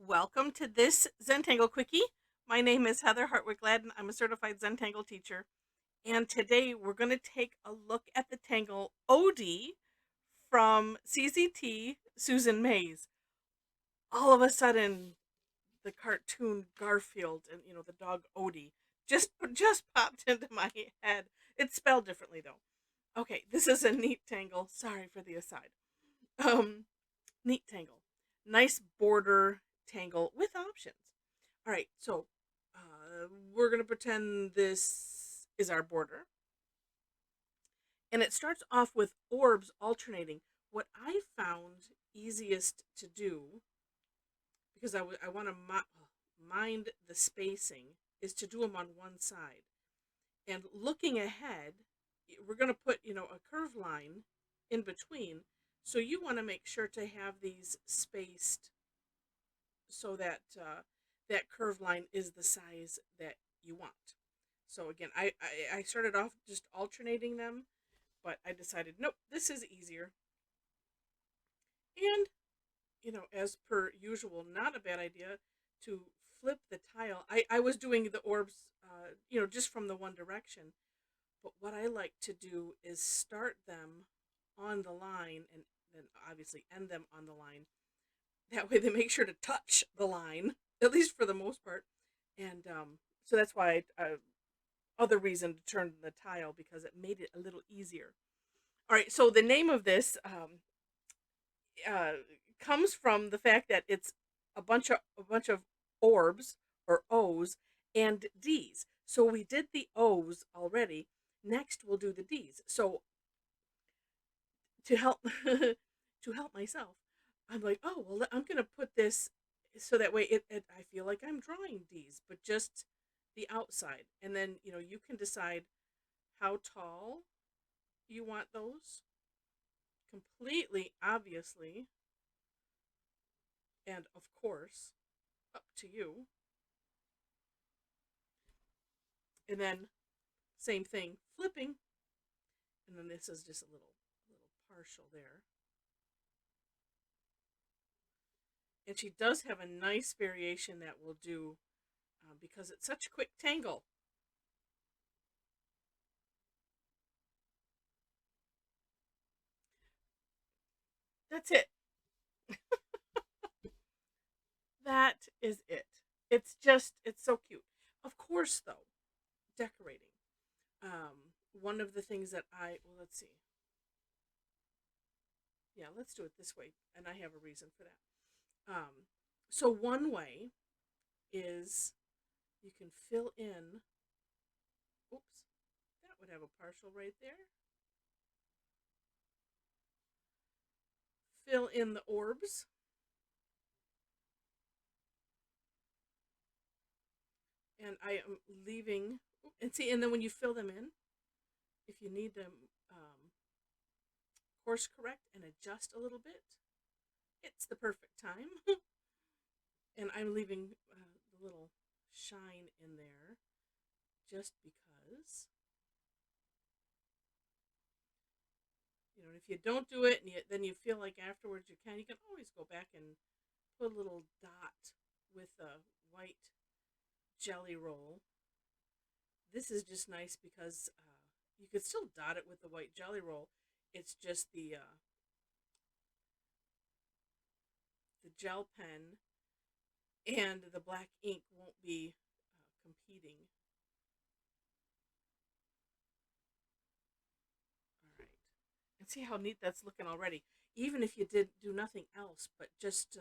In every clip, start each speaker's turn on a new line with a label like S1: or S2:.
S1: Welcome to this Zentangle Quickie. My name is Heather Hartwick Gladden. I'm a certified Zentangle teacher. And today we're going to take a look at the tangle Odee from CZT Susan Mays. All of a sudden, the cartoon Garfield and the dog Odee just popped into my head. It's spelled differently though. Okay, this is a neat tangle. Sorry for the aside. Um, Neat tangle. Nice border tangle with options. All right, so we're going to pretend this is our border. And it starts off with orbs alternating. What I found easiest to do, because I want to mind the spacing, is to do them on one side. And looking ahead, we're going to put, a curve line in between. So you want to make sure to have these spaced so that that curve line is the size that you want. So again, I started off just alternating them, but I decided, nope, this is easier. And, as per usual, not a bad idea to flip the tile. I was doing the orbs, just from the one direction. But what I like to do is start them on the line and then obviously end them on the line. That way they make sure to touch the line, at least for the most part. And so that's why other reason to turn the tile, because it made it a little easier. All right, so the name of this uh, comes from the fact that it's a bunch of orbs or O's and D's. So we did the O's already. Next we'll do the D's. So to help to help myself, I'm like, oh well, I'm gonna put this so that way I feel like I'm drawing D's, but just the outside, and then you can decide how tall you want those. Completely, obviously, and of course, up to you. And then same thing, flipping, and then this is just a little partial there. And she does have a nice variation that we'll do because it's such a quick tangle. That's it. That is it. It's so cute. Of course, though, decorating. One of the things that well, let's see. Yeah, let's do it this way, and I have a reason for that. So one way is you can fill in. Oops, that would have a partial right there. Fill in the orbs. And I am leaving, and see, and then when you fill them in, if you need them course correct and adjust a little bit, it's the perfect time. And I'm leaving the little shine in there just because, if you don't do it and then you feel like afterwards you can always go back and put a little dot with a white jelly roll. This is just nice because you could still dot it with the white jelly roll. It's just the gel pen and the black ink won't be competing. All right, and see how neat that's looking already. Even if you did do nothing else, but just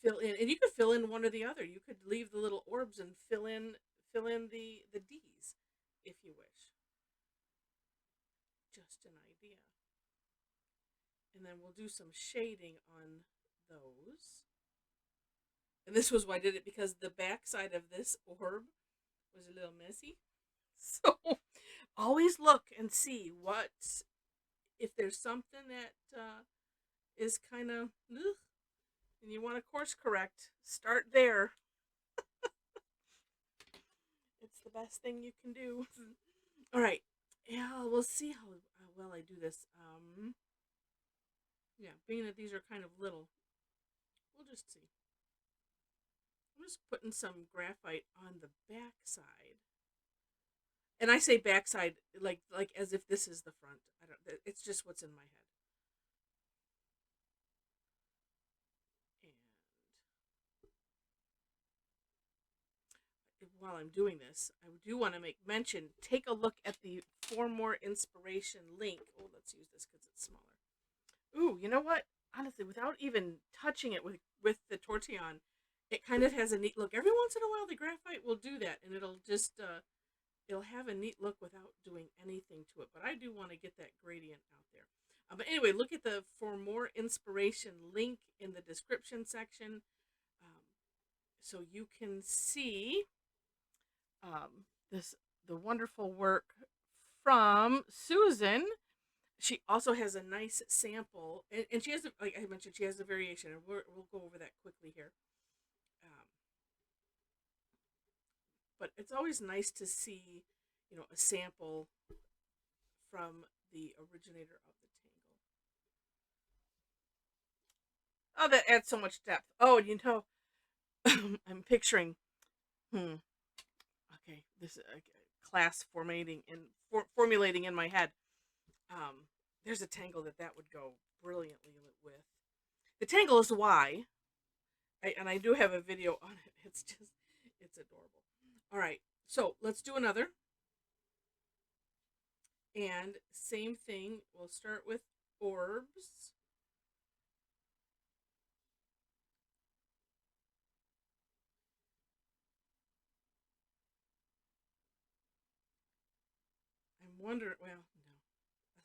S1: fill in, and you could fill in one or the other. You could leave the little orbs and fill in the D's if you wish. Just an idea. And then we'll do some shading on those. And this was why I did it, because the back side of this orb was a little messy. So always look and see if there's something that is kind of and you want to course correct. Start there. It's the best thing you can do. All right. Yeah, we'll see how well I do this. Yeah, being that these are kind of little, we'll just see. I'm just putting some graphite on the back side. And I say backside like as if this is the front. I don't. It's just what's in my head. And while I'm doing this, I do want to make mention. Take a look at the For More Inspiration link. Oh, let's use this because it's smaller. Ooh, you know what? Honestly, without even touching it with the tortillon, it kind of has a neat look. Every once in a while, the graphite will do that, and it'll just it'll have a neat look without doing anything to it. But I do want to get that gradient out there. But anyway, look at the For More Inspiration link in the description section, um, so you can see this the wonderful work from Susan. She also has a nice sample, and she has, like I mentioned, she has a variation, and we'll go over that quickly here. Um, but it's always nice to see, a sample from the originator of the tangle. Oh, that adds so much depth. Oh, I'm picturing. Okay, this is class formulating in my head. There's a tangle that would go brilliantly with. The tangle is Y, and I do have a video on it. It's adorable. All right, so let's do another. And same thing, we'll start with Orbs.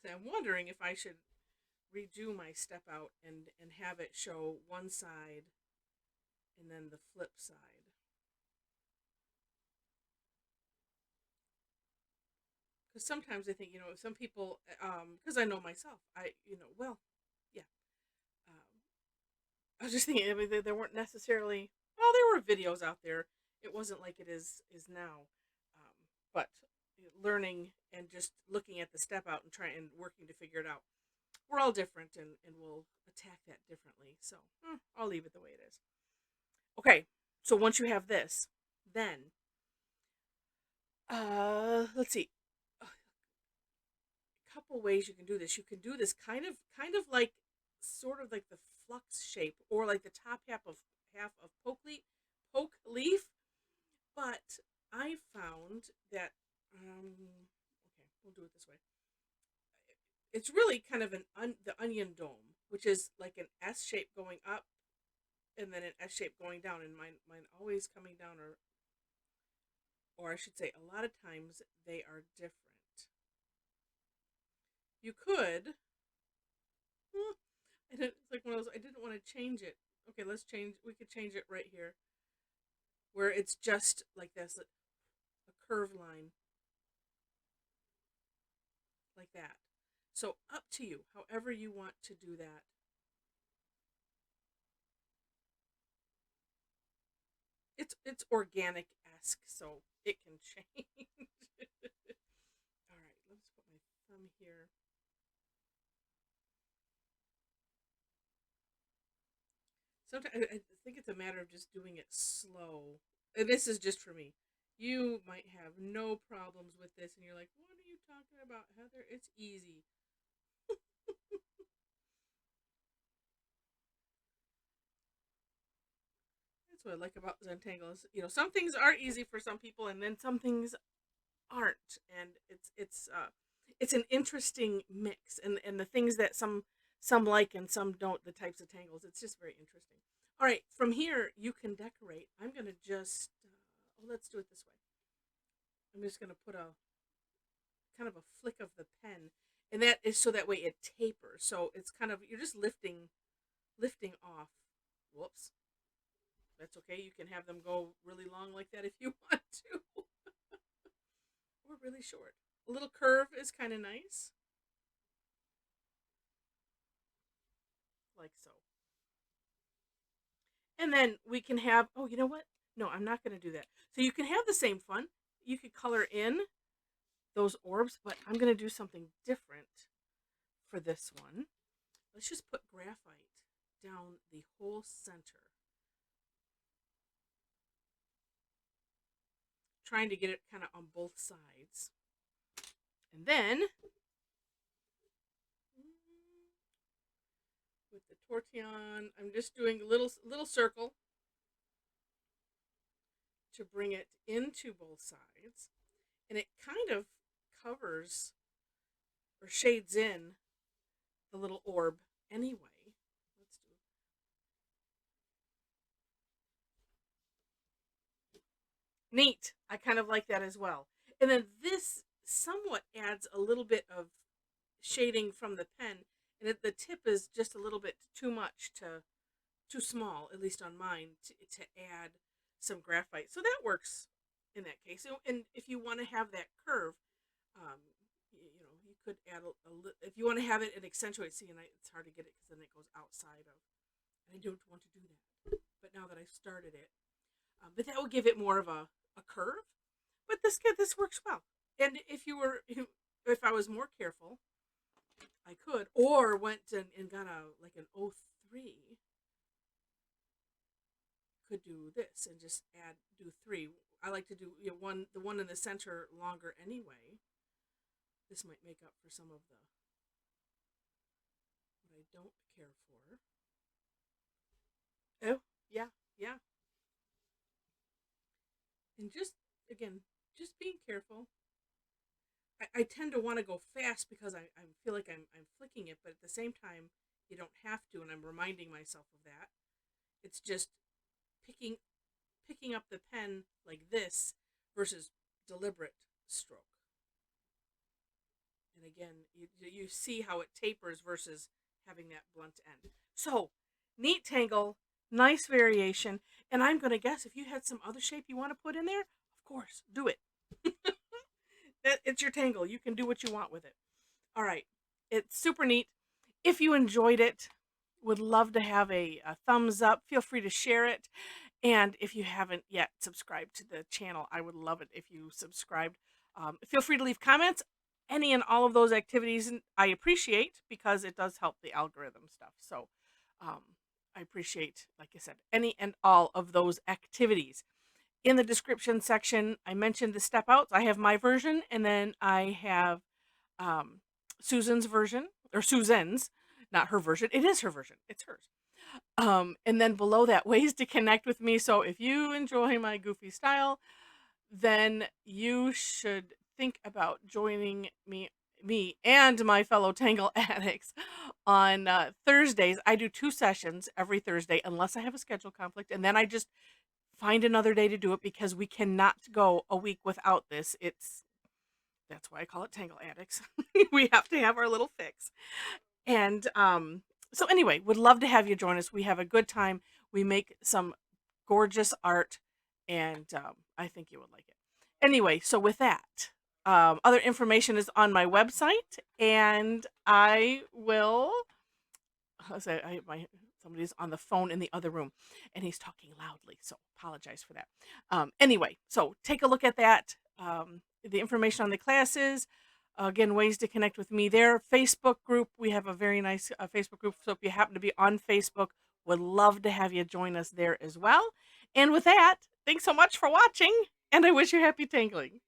S1: I'm wondering if I should redo my step out and have it show one side and then the flip side. Because sometimes I think, some people, because I know myself, yeah. I was just thinking, I mean, there weren't necessarily, well, there were videos out there. It wasn't like it is now, but learning and just looking at the step out and trying and working to figure it out. We're all different, and we'll attack that differently. So I'll leave it the way it is. Okay, so once you have this, then let's see, a couple ways you can do this. You can do this kind of like sort of like the flux shape, or like the top half of poke leaf. But I found that okay, we'll do it this way. It's really kind of the onion dome, which is like an S shape going up and then an S shape going down, and mine always coming down, or I should say, a lot of times they are different. You could, it's like one of those. I didn't want to change it. Okay, let's change. We could change it right here, where it's just like this, a curved line, like that. So up to you, however you want to do that. It's organic-esque, so it can change. All right, let's put my thumb here. Sometimes I think it's a matter of just doing it slow. And this is just for me. You might have no problems with this, and you're like, "What are you talking about, Heather? It's easy." That's what I like about Zentangle is, some things are easy for some people, and then some things aren't, and it's an interesting mix, and the things that some like and some don't, the types of tangles. It's just very interesting. All right, from here you can decorate. I'm gonna just let's do it this way. I'm just gonna put a kind of a flick of the pen, and that is so that way it tapers. So it's kind of, you're just lifting off. Whoops. That's okay. You can have them go really long like that if you want to, or really short. A little curve is kind of nice, like so. And then we can have, oh, you know what? No, I'm not going to do that. So you can have the same fun. You could color in those orbs, but I'm going to do something different for this one. Let's just put graphite down the whole center. trying to get it kind of on both sides. And then with the tortillon, I'm just doing a little circle to bring it into both sides, and it kind of covers or shades in the little orb anyway. Let's do neat. I kind of like that as well. And then this somewhat adds a little bit of shading from the pen, and the tip is just a little bit too small, at least on mine, to add some graphite. So that works in that case. And if you want to have that curve, you could add if you want to have it and accentuate. See, and it's hard to get it because then it goes outside of. And I don't want to do that. But now that I've started it, but that will give it more of a curve. But this works well. And if I was more careful, I could, or went and got an 03. Could do this and just do 3. I like to do the one in the center longer anyway. This might make up for some of what I don't care for. Oh, yeah. And just being careful. I tend to want to go fast because I feel like I'm flicking it, but at the same time, you don't have to, and I'm reminding myself of that. It's just picking up the pen like this versus deliberate stroke. And again, you see how it tapers versus having that blunt end. So, neat tangle, nice variation. And I'm going to guess if you had some other shape you want to put in there, of course, do it. It's your tangle. You can do what you want with it. All right. It's super neat. If you enjoyed it, would love to have a thumbs up. Feel free to share it. And if you haven't yet subscribed to the channel, I would love it if you subscribed. Feel free to leave comments. Any and all of those activities I appreciate because it does help the algorithm stuff. So I appreciate, like I said, any and all of those activities. In the description section, I mentioned the step outs. I have my version, and then I have Susan's version, or Susan's, not her version. It is her version. It's hers. And then below that, ways to connect with me. So if you enjoy my goofy style, then you should think about joining me and my fellow Tangle addicts on Thursdays. I do 2 sessions every Thursday unless I have a schedule conflict, and then I just find another day to do it because we cannot go a week without this. That's why I call it Tangle Addicts. We have to have our little fix. And so anyway, would love to have you join us. We have a good time. We make some gorgeous art, and I think you would like it. Anyway, so with that, other information is on my website, and I will. Somebody's on the phone in the other room, and he's talking loudly, so apologize for that. Anyway, so take a look at that. The information on the classes. Again, ways to connect with me there. Facebook group. We have a very nice Facebook group. So if you happen to be on Facebook, would love to have you join us there as well. And with that, thanks so much for watching, and I wish you happy tangling.